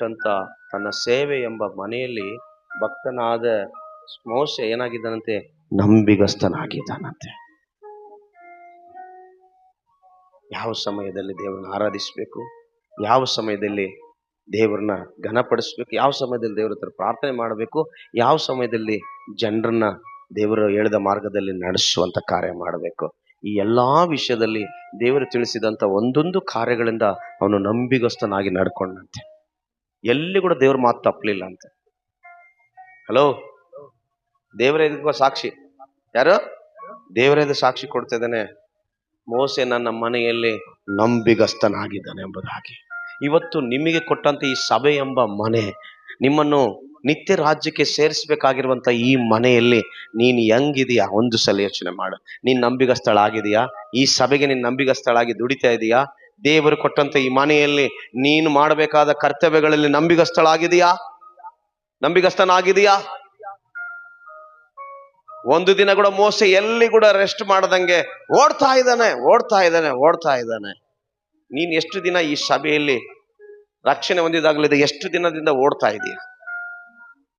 ಕೊಟ್ಟಂತ ತನ್ನ ಸೇವೆ ಎಂಬ ಮನೆಯಲ್ಲಿ ಭಕ್ತನಾದ ಮೋಶೆ ಏನಾಗಿದ್ದಾನಂತೆ? ನಂಬಿಗಸ್ತನಾಗಿದ್ದಾನಂತೆ. ಯಾವ ಸಮಯದಲ್ಲಿ ದೇವರನ್ನ ಆರಾಧಿಸಬೇಕು, ಯಾವ ಸಮಯದಲ್ಲಿ ದೇವರನ್ನ ಘನಪಡಿಸ್ಬೇಕು, ಯಾವ ಸಮಯದಲ್ಲಿ ದೇವರ ಹತ್ರ ಪ್ರಾರ್ಥನೆ ಮಾಡಬೇಕು, ಯಾವ ಸಮಯದಲ್ಲಿ ಜನರನ್ನ ದೇವರು ಹೇಳಿದ ಮಾರ್ಗದಲ್ಲಿ ನಡೆಸುವಂತ ಕಾರ್ಯ ಮಾಡಬೇಕು, ಈ ಎಲ್ಲಾ ವಿಷಯದಲ್ಲಿ ದೇವರು ತಿಳಿಸಿದಂತ ಒಂದೊಂದು ಕಾರ್ಯಗಳಿಂದ ಅವನು ನಂಬಿಗಸ್ತನಾಗಿ ನಡ್ಕೊಂಡಂತೆ. ಎಲ್ಲಿ ಕೂಡ ದೇವ್ರ ಮಾತು ತಪ್ಪಲಿಲ್ಲ ಅಂತೆ. ಹಲೋ, ದೇವರೇ ಇದಕ್ಕೂ ಸಾಕ್ಷಿ. ಯಾರು? ದೇವರೇ ಸಾಕ್ಷಿ ಕೊಡ್ತಾ ಇದ್ದಾನೆ. ಮೋಸೆ ನನ್ನ ಮನೆಯಲ್ಲಿ ನಂಬಿಗಸ್ತನಾಗಿದ್ದಾನೆ ಎಂಬುದಾಗಿ. ಇವತ್ತು ನಿಮಗೆ ಕೊಟ್ಟಂತ ಈ ಸಭೆ ಎಂಬ ಮನೆ, ನಿಮ್ಮನ್ನು ನಿತ್ಯ ರಾಜ್ಯಕ್ಕೆ ಸೇರಿಸಬೇಕಾಗಿರುವಂತ ಈ ಮನೆಯಲ್ಲಿ ನೀನು ಹೆಂಗಿದೀಯಾ? ಒಂದು ಸಲ ಯೋಚನೆ ಮಾಡು. ನೀನ್ ನಂಬಿಗಸ್ತಳಾಗಿದೆಯಾ? ಈ ಸಭೆಗೆ ನೀನು ನಂಬಿಗಸ್ತಳಾಗಿ ದುಡಿತಾ ಇದೀಯಾ? ದೇವರು ಕೊಟ್ಟಂತ ಈ ಮನೆಯಲ್ಲಿ ನೀನು ಮಾಡಬೇಕಾದ ಕರ್ತವ್ಯಗಳಲ್ಲಿ ನಂಬಿಗಸ್ತಳಾಗಿದೆಯಾ? ನಂಬಿಗಸ್ತನಾಗಿದೆಯಾ? ಒಂದು ದಿನ ಕೂಡ ಮೋಸೆ ಎಲ್ಲಿ ಕೂಡ ರೆಸ್ಟ್ ಮಾಡದಂಗೆ ಓಡ್ತಾ ಇದ್ದಾನೆ. ನೀನ್ ಎಷ್ಟು ದಿನ ಈ ಸಭೆಯಲ್ಲಿ ರಕ್ಷಣೆ ಹೊಂದಿದಾಗಲಿದೆ? ಎಷ್ಟು ದಿನದಿಂದ ಓಡ್ತಾ ಇದೀಯ?